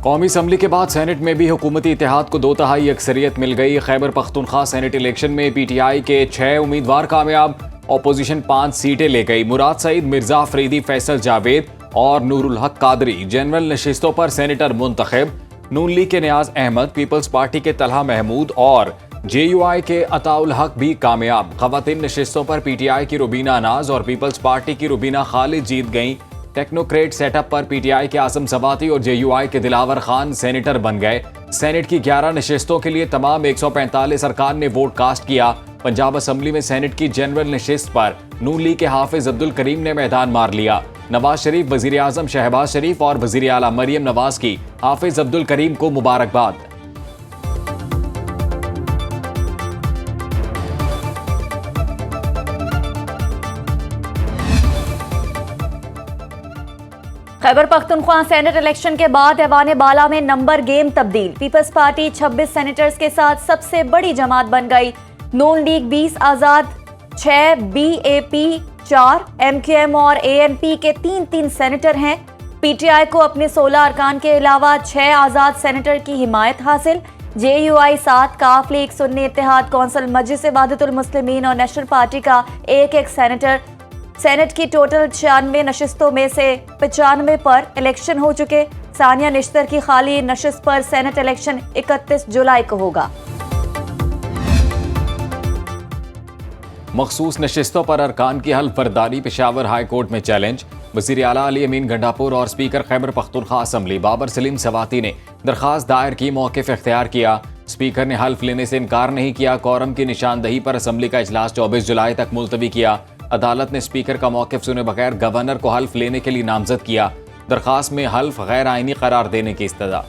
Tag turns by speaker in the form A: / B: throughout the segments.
A: कौमी असम्बली के बाद सेनेट में भी हुकूमती इत्तेहाद को 2/3 अक्सरियत मिल गई। खैबर पख्तूनख्वा सेनेट इलेक्शन में PTI के 6 उम्मीदवार कामयाब, अपोजिशन 5 सीटें ले गई। मुराद सईद, मिर्जा अफरीदी, फैसल जावेद और नूरुल हक कादरी जनरल नशिस्तों पर सेनेटर मुंतखब। नून लीग के नियाज अहमद, पीपल्स पार्टी के तलहा महमूद और JUI के अताउल हक भी कामयाब। खवातीन नशिस्तों पर PTI की रुबीना अनाज और पीपल्स पार्टी की रुबीना खालिद जीत गईं। टेक्नोक्रेट सेटअप पर PTI के आसम सवाती और JUI के दिलावर खान सेनेटर बन गए। सेनेट की 11 नशिस्तों के लिए तमाम 145 अरकान ने वोट कास्ट किया। पंजाब असम्बली में सेनेट की जनरल नशिस्त पर नून लीग के हाफिज अब्दुल करीम ने मैदान मार लिया। नवाज शरीफ, वजीर आजम शहबाज शरीफ और वजीर आला मरियम नवाज की हाफिज अब्दुल करीम को मुबारकबाद।
B: खैबर पख्तूनख्वा सेनेट इलेक्शन के बाद ऐवान बाला में नंबर गेम तब्दील। पीपल्स पार्टी 26 सेनेटर्स के साथ सबसे बड़ी जमात बन गई। नून लीग 20, आजाद 6, BAP 4, MQM और ANP के 3-3 सेनेटर हैं। PTI को अपने 16 अरकान के अलावा 6 आजाद सेनेटर की हिमायत हासिल। JUI 7, काफ लीग, सुन्नी इत्तेहाद कौंसिल, मजलिस वाहिदतुल मुस्लिमीन और नेशनल पार्टी का एक सेनेटर। सेनेट की टोटल 96 नशिस्तों में से 95 पर इलेक्शन हो चुके। सानिया निश्तर की खाली नशिस्त पर सेनेट इलेक्शन 31 जुलाई को होगा।
A: मखसूस नशिस्तों पर अरकान की हल्फ बर्दारी पेशावर हाई कोर्ट में चैलेंज। वज़ीर आला अली अमीन गंडापुर और स्पीकर खैबर पख्तूनख्वा असम्बली बाबर सलीम सवाती ने दरखास्त दायर की, मौक़िफ़ इख्तियार किया। स्पीकर ने हल्फ लेने से इनकार नहीं किया। कोरम की निशानदही पर असम्बली का इजलास 24 जुलाई तक मुलतवी किया। अदालत ने स्पीकर का मौक़िफ़ सुने बगैर गवर्नर को हल्फ लेने के लिए नामजद किया। दरखास्त में हल्फ गैर आइनी करार देने की इस्तदा।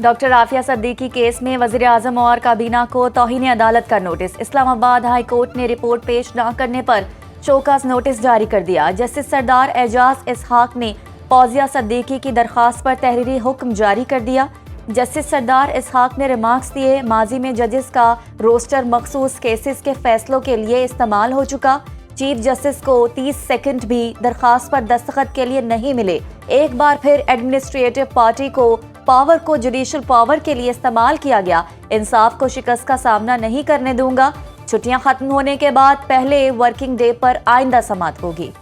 B: डॉक्टर आफिया सिद्दीकी केस में वज़ीर आज़म और काबीना को तौहीन अदालत का नोटिस। इस्लामाबाद हाई कोर्ट ने रिपोर्ट पेश न करने पर शोकास नोटिस जारी कर दिया। जस्टिस सरदार एजाज इसहाक ने फौजिया सिद्दीकी की दरखास्त पर तहरीरी हुक्म जारी कर दिया। जस्टिस सरदार इसहाक ने रिमार्क्स दिए, माजी में जजेस का रोस्टर मखसूस केसेस के फैसलों के लिए इस्तेमाल हो चुका। चीफ जस्टिस को 30 सेकंड भी दरखास्त पर दस्तखत के लिए नहीं मिले। एक बार फिर एडमिनिस्ट्रेटिव पार्टी को पावर को जुडिशल पावर के लिए इस्तेमाल किया गया। इंसाफ को शिकस्त का सामना नहीं करने दूंगा। छुट्टियां खत्म होने के बाद पहले वर्किंग डे पर आइंदा समाअत होगी।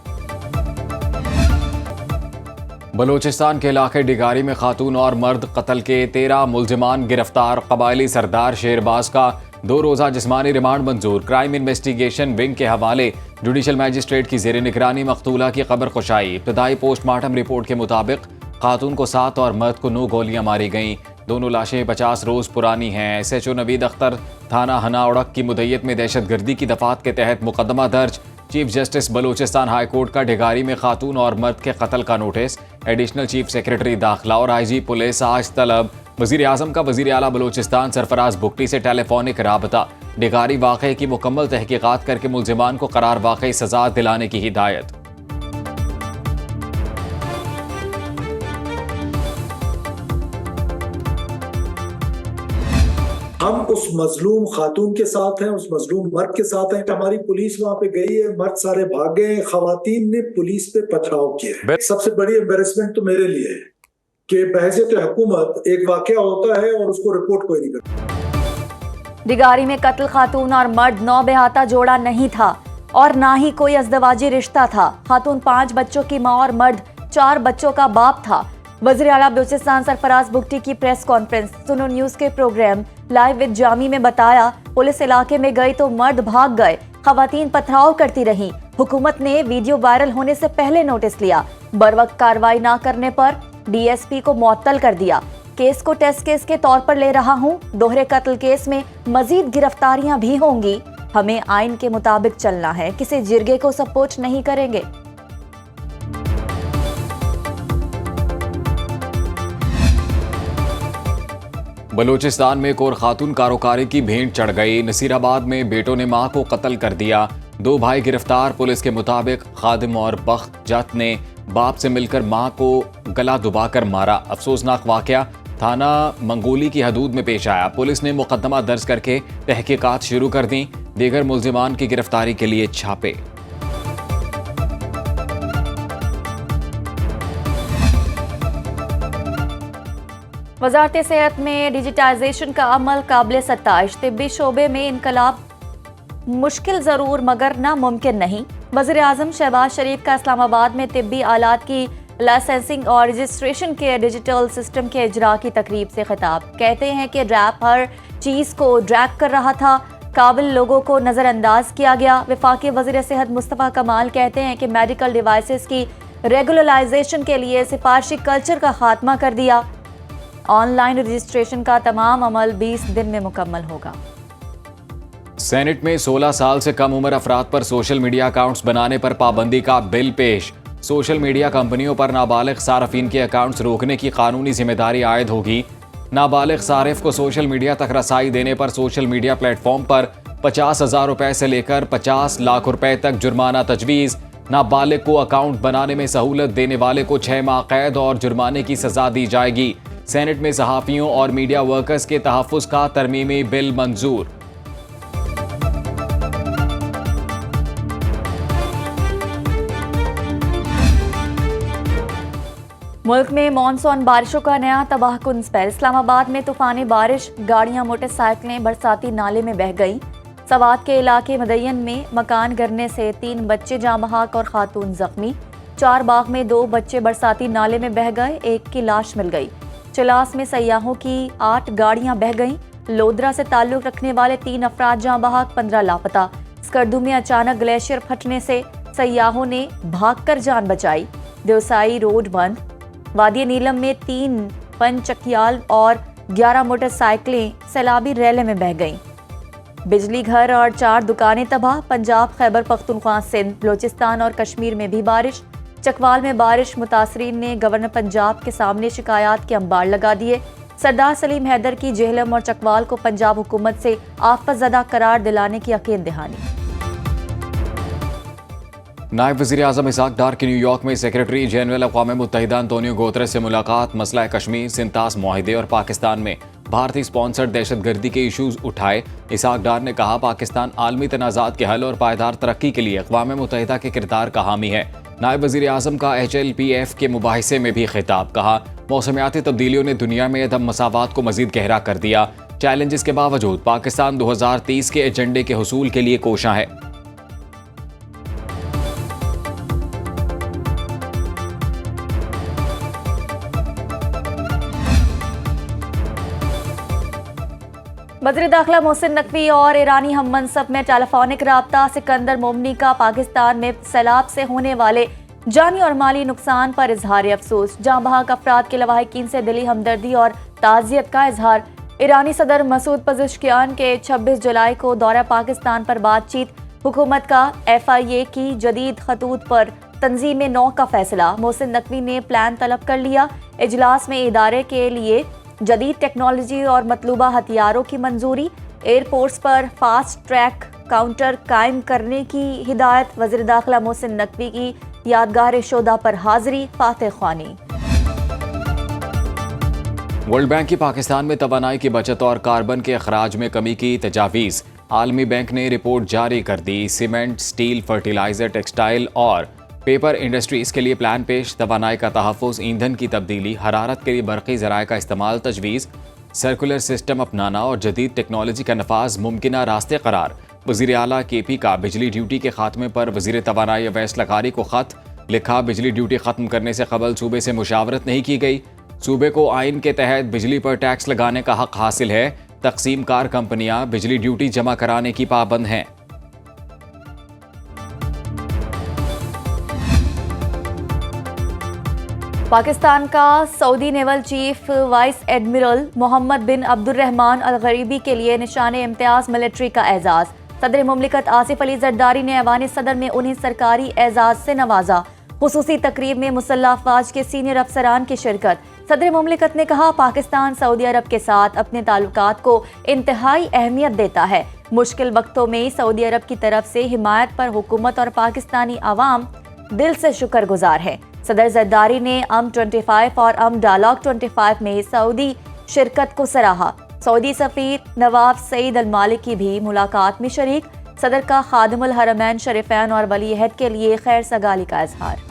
A: बलोचिस्तान के इलाके डिगारी में खातून और मर्द कत्ल के 13 मुलजिमान गिरफ्तार। कबायली सरदार शेरबाज का 2 रोज़ा जिस्मानी रिमांड मंजूर। क्राइम इन्वेस्टिगेशन विंग के हवाले जुडिशल मैजिस्ट्रेट की जेर निगरानी मकतूला की खबर खुशाई। इब्तदाई पोस्टमार्टम रिपोर्ट के मुताबिक खातून को 7 और मर्द को 9 गोलियां मारी गईं। दोनों लाशें 50 रोज़ पुरानी हैं। SHO नवीद अख्तर थाना हना उड़क की मुद्दत में दहशतगर्दी की दफात के तहत मुकदमा दर्ज। Chief justice Balochistan high court का डिगारी में खातून और मर्द के कत्ल का नोटिस। एडिशनल चीफ सेक्रेटरी दाखिला और IG पुलिस आज तलब। वज़ीर आज़म का वज़ीर आला बलोचिस्तान सरफराज बुगटी से टेलीफोनिक राबता। डिगारी वाक़े की मुकम्मल तहकीकात करके मुलजिमान को करार वाक़ई सजा दिलाने की हिदायत।
C: हम उस मजलूम खातून के साथ हैं, उस मजलूम मर्द के साथ हैं। हमारी पुलिस वहां पे गई है, मर्द सारे भाग गए, खवातीन ने पुलिस पे पथराव किया। सबसे बड़ी एम्बेरसमेंट तो मेरे लिए है कि बहैसियत हुकूमत एक वाकया होता है और उसको रिपोर्ट कोई नहीं करता।
B: डिगारी में कत्ल खातून और मर्द 9 बेहाता जोड़ा नहीं था और ना ही कोई अज़दवाजी रिश्ता था। खातून 5 बच्चों की माँ और मर्द 4 बच्चों का बाप था। वज़ीर आला बलूचिस्तान सरफराज बुगटी की प्रेस कॉन्फ्रेंस सुनो न्यूज़ के प्रोग्राम लाइव विद जामी में बताया, पुलिस इलाके में गई तो मर्द भाग गए, खवातीन पथराव करती रहीं। हुकूमत ने वीडियो वायरल होने से पहले नोटिस लिया। बरवक्त कार्रवाई न करने पर DSP को मुअत्तल कर दिया। केस को टेस्ट केस के तौर पर ले रहा हूँ। दोहरे कत्ल केस में मजीद गिरफ्तारियां भी होंगी। हमें आइन के मुताबिक चलना है, किसी जिरगे को सपोर्ट नहीं करेंगे।
A: बलूचिस्तान में एक और खातून कारोकारी की भेंट चढ़ गई। नसीराबाद में बेटों ने मां को कत्ल कर दिया। 2 भाई गिरफ्तार। पुलिस के मुताबिक खादिम और बख्त जत ने बाप से मिलकर मां को गला दुबाकर मारा। अफसोसनाक वाकया थाना मंगोली की हदूद में पेश आया। पुलिस ने मुकदमा दर्ज करके तहकीकात शुरू कर दी। दीगर मुल्जिमान की गिरफ्तारी के लिए छापे।
B: वजारत सेहत में डिजिटाइजेशन का अमल काबिल सत्ताइश। तिब्बी शोबे में इनकलाब मुश्किल ज़रूर मगर नामुमकिन नहीं। वज़ीर आज़म शहबाज शरीफ का इस्लामाबाद में तिब्बी आलात की लाइसेंसिंग और रजिस्ट्रेशन के डिजिटल सिस्टम के इजरा की तकरीब से खिताब। कहते हैं कि रैप हर चीज़ को ड्रैग कर रहा था, काबिल लोगों को नज़रअंदाज किया गया। वफाकी वज़ीर सेहत मुस्तफ़ा कमाल कहते हैं कि मेडिकल डिवाइसेस की रेगुलराइजेशन के लिए सिफारशी कल्चर का खात्मा कर दिया। ऑनलाइन रजिस्ट्रेशन का तमाम अमल 20 दिन में मुकम्मल होगा।
A: सेनेट में 16 साल से कम उम्र अफराद पर सोशल मीडिया अकाउंट्स बनाने पर पाबंदी का बिल पेश। सोशल मीडिया कंपनियों पर नाबालिग सारफीन के अकाउंट्स रोकने की कानूनी जिम्मेदारी आयद होगी। नाबालिग सारिफ को सोशल मीडिया तक रसाई देने पर सोशल मीडिया प्लेटफॉर्म पर 50,000 रुपए से लेकर 50 लाख रुपए तक जुर्माना तजवीज़। नाबालिग को अकाउंट बनाने में सहूलत देने वाले को 6 माह कैद और जुर्माने की सजा दी जाएगी। सेनेट में सहाफ़ियों और मीडिया वर्कर्स के तहफ़्फ़ुज़ का तरमीमी बिल मंजूर।
B: मुल्क में मॉनसून बारिशों का नया तबाहकुन स्पेल। इस्लामाबाद में तूफानी बारिश, गाड़ियां मोटरसाइकिलें बरसाती नाले में बह गईं। सवात के इलाके मदयन में मकान गिरने से 3 बच्चे जाँ बहक और खातून जख्मी। 4 बाग में 2 बच्चे बरसाती नाले में बह गए, एक की लाश मिल गई। चलास में सयाहों की 8 गाड़ियां बह गईं। लोधरा से ताल्लुक रखने वाले 3 अफराद जाँ बहक, 15 लापता। स्कर्दू में अचानक ग्लेशियर फटने से सयाहों ने भागकर जान बचाई। देवसाई रोड बंद। वादी नीलम में 3 पंचकियाल और 11 मोटरसाइकिलें सैलाबी रैले में बह गईं। बिजली घर और 4 दुकानें तबाह। पंजाब, खैबर पख्तूनख्वा, सिंध, बलोचिस्तान और कश्मीर में भी बारिश। चकवाल में बारिश, मुतासरीन ने गवर्नर पंजाब के सामने शिकायत के अंबार लगा दिए। सरदार सलीम हैदर की जेहलम और चकवाल को पंजाब हुकूमत से आफतज़दा करार दिलाने की यकीन दहानी।
A: नायब वज़ीर आज़म इसहाक डार की न्यूयॉर्क में सेक्रेटरी जनरल अक़वाम मुत्तहिदा अंतोनियो गुतरेस से मुलाकात। मसला कश्मीर, सिंतास मुआहिदे और पाकिस्तान में भारतीय स्पॉन्सर्ड दहशतगर्दी के इशूज़ उठाए। इसहाक डार ने कहा पाकिस्तान आलमी तनाज़ात के हल और पायदार तरक्की के लिए अक़वाम मुत्तहिदा के किरदार का हामी है। नायब वज़ीर आज़म का HLPF के मुबाहिसे में भी खिताब। कहा मौसमियाती तब्दीलियों ने दुनिया में अदम मसावात को मज़ीद गहरा कर दिया। चैलेंजेस के बावजूद पाकिस्तान 2030 के एजेंडे के हुसूल के लिए कोशां है।
B: वज़ीर दाखिला मोहसिन नकवी और ईरानी हम मनसब में टेलीफोनिक राब्ता। सिकंदर मोमनी का पाकिस्तान में सैलाब से होने वाले जानी और माली नुकसान पर इजहार अफसोस। जाँ बहक अफराद के लवाहिकीन से दिली हमदर्दी और ताज़ियत का इजहार। ईरानी सदर मसूद पज़ेश्कियान के 26 जुलाई को दौरा पाकिस्तान पर बातचीत। हुकूमत का FIA की जदीद खतूत पर तंजीम 9 का फैसला। मोहसिन नकवी ने प्लान तलब कर लिया। इजलास में इदारे के लिए जदीद टेक्नोलॉजी और मतलूबा हथियारों की मंजूरी। एयरपोर्ट्स पर फास्ट ट्रैक काउंटर कायम करने की हिदायत। वज़ीर दाखिला मोहसिन नकवी की यादगार शोदा पर हाजिरी। फातिह ख्वानी।
A: वर्ल्ड बैंक की पाकिस्तान में तवानाई की बचत और कार्बन के अखराज में कमी की तजावीज़। आलमी बैंक ने रिपोर्ट जारी कर दी। सीमेंट, स्टील, फर्टिलाइजर, टेक्सटाइल और पेपर इंडस्ट्रीज़ के लिए प्लान पेश। तवानाई का तहफ़्फ़ुज़, ईंधन की तब्दीली, हरारत के लिए बरक़ी ज़राए का इस्तेमाल तजवीज़। सर्कुलर सिस्टम अपनाना और जदीद टेक्नोलॉजी का नफाज मुमकिना रास्ते करार। वज़ीर आला KP का बिजली ड्यूटी के खात्मे पर वज़ीर तवानाई अवैस लकारी को ख़त लिखा। बिजली ड्यूटी ख़त्म करने से कबल सूबे से मुशावरत नहीं की गई। सूबे को आइन के तहत बिजली पर टैक्स लगाने का हक़ हासिल है। तक़सीम कार कंपनियाँ बिजली ड्यूटी जमा कराने की पाबंद हैं।
B: पाकिस्तान का Saudi naval chief vice admiral Mohammed bin Abdurrahman Al Gharibi के लिए निशाने इम्तियाज मिलिट्री का एजाज़। सदर मुमलिकत आसिफ अली जरदारी ने ऐवान सदर में उन्हें सरकारी एजाज़ से नवाजा। खुसूसी तकरीब में मुसल्लह अफवाज के सीनियर अफसरान की शिरकत। सदर मुमलिकत ने कहा पाकिस्तान सऊदी अरब के साथ अपने ताल्लुकात को इंतहाई अहमियत देता है। मुश्किल वक्तों में सऊदी अरब की तरफ से हिमायत पर हुकूमत और पाकिस्तानी आवाम दिल से शुक्रगुजार है। सदर जरदारी ने AMM25 और डायलॉग 25 में सऊदी शिरकत को सराहा। सऊदी सफीर नवाफ सईद अल मालिकी भी मुलाकात में शरीक। सदर का खादिमुल हरमैन शरीफैन और वली अहद के लिए खैर सगाली का इजहार।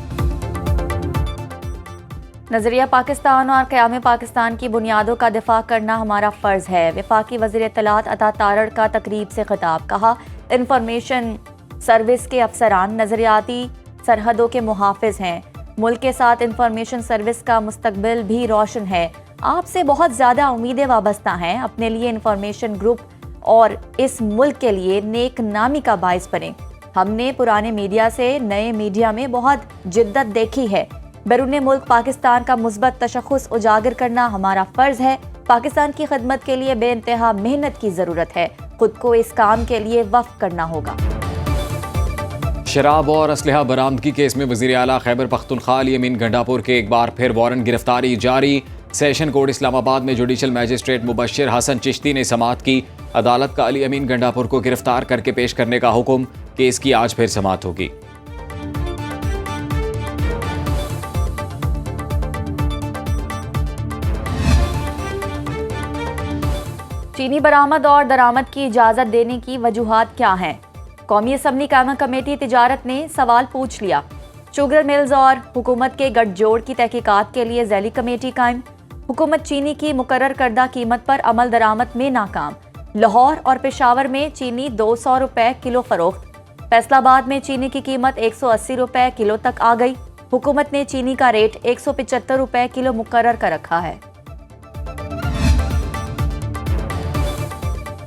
B: नजरिया पाकिस्तान और क़याम पाकिस्तान की बुनियादों का दिफा करना हमारा फ़र्ज़ है। वफाकी वज़ीर इत्तलात अता तारड़ का तकरीब से खिताब। कहा, इंफॉर्मेशन सर्विस के अफसरान नजरियाती सरहदों के मुहाफ़िज़ हैं। मुल्क के साथ इंफॉर्मेशन सर्विस का मुस्तकबिल भी रोशन है। आपसे बहुत ज़्यादा उम्मीदें वाबस्ता हैं। अपने लिए इंफॉर्मेशन ग्रुप और इस मुल्क के लिए नेक नामी का बाइस बने। हमने पुराने मीडिया से नए मीडिया में बहुत जिद्दत देखी है। बैरून मुल्क पाकिस्तान का मुस्बत तशख़्ख़ुस उजागर करना हमारा फ़र्ज़ है। पाकिस्तान की खिदमत के लिए बेइंतहा मेहनत की ज़रूरत है। खुद को इस काम के लिए वफ़्क़ करना होगा।
A: शराब और असलहा बरामदगी केस में वज़ीर आला खैबर पख्तूनख्वा अली अमीन गंडापुर के एक बार फिर वारंट गिरफ्तारी जारी। सेशन कोर्ट इस्लामाबाद में जुडिशल मैजिस्ट्रेट मुबश्शिर हसन चिश्ती ने समाअत की। अदालत का अली अमीन गंडापुर को गिरफ्तार करके पेश करने का हुक्म। केस की आज फिर समाअत होगी।
B: चीनी बरामद और दरामद की इजाज़त देने की वजूहात क्या हैं? कौमी असम्बली कायमा कमेटी तिजारत ने सवाल पूछ लिया। शुगर मिल्स और हुकूमत के गठजोड़ की तहकीकात के लिए ज़ैली कमेटी कायम। हुकूमत चीनी की मुकर्रर करदा कीमत पर अमल दरामद में नाकाम। लाहौर और पेशावर में चीनी 200 रुपए किलो फरोख्त। फैसलाबाद में चीनी की कीमत 180 रुपए किलो तक आ गई। हुकूमत ने चीनी का रेट 175 रुपए किलो मुकर्रर कर रखा है।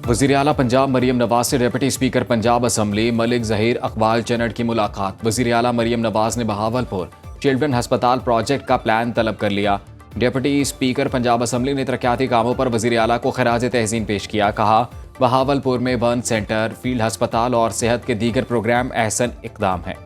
A: वज़ीर आला पंजाब मरियम नवाज से deputy speaker Punjab assembly Malik Zaheer Iqbal Channar की मुलाकात। वज़ीर आला मरियम नवाज ने बहावलपुर चिल्ड्रन अस्पताल प्रोजेक्ट का प्लान तलब कर लिया। डिप्टी स्पीकर पंजाब असम्बली ने तरक्याती कामों पर वज़ीर आला को खराज तहसीन पेश किया। कहा, बहावलपुर में बर्न सेंटर, फील्ड अस्पताल और सेहत के दीगर प्रोग्राम अहसन इक़दाम है।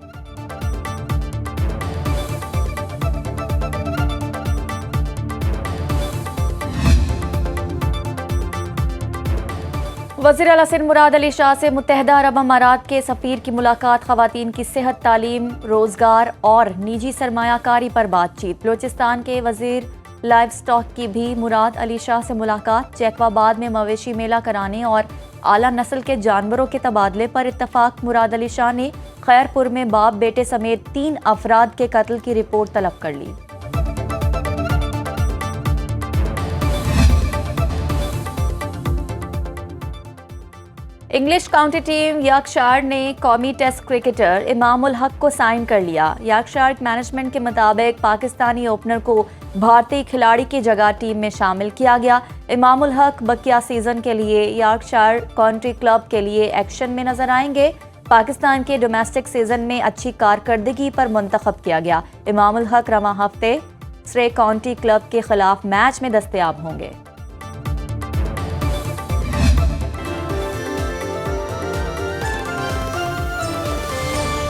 B: वज़ीर आला सिंध मुराद अली शाह से मुत्तहदा अरब अमारात के सफ़ीर की मुलाकात। ख़वातीन की सेहत, तालीम, रोज़गार और निजी सरमायाकारी पर बातचीत। बलूचिस्तान के वज़ीर लाइव स्टॉक की भी मुराद अली शाह से मुलाकात। जैकबाबाद में मवेशी मेला कराने और आला नस्ल के जानवरों के तबादले पर इत्तफाक। मुराद अली शाह ने खैरपुर में बाप बेटे समेत 3 अफराद के कत्ल की रिपोर्ट तलब कर ली। इंग्लिश काउंटी टीम यॉर्कशायर ने कौमी टेस्ट क्रिकेटर इमाम उल हक को साइन कर लिया। यॉर्कशायर मैनेजमेंट के मुताबिक पाकिस्तानी ओपनर को भारतीय खिलाड़ी की जगह टीम में शामिल किया गया। इमाम उल हक बकिया सीजन के लिए यॉर्कशायर काउंटी क्लब के लिए एक्शन में नजर आएंगे। पाकिस्तान के डोमेस्टिक सीजन में अच्छी कारकर्दगी पर मुंतखब किया गया। इमाम उल हक रवां हफ्ते सरे काउंटी क्लब के खिलाफ मैच में दस्तयाब होंगे।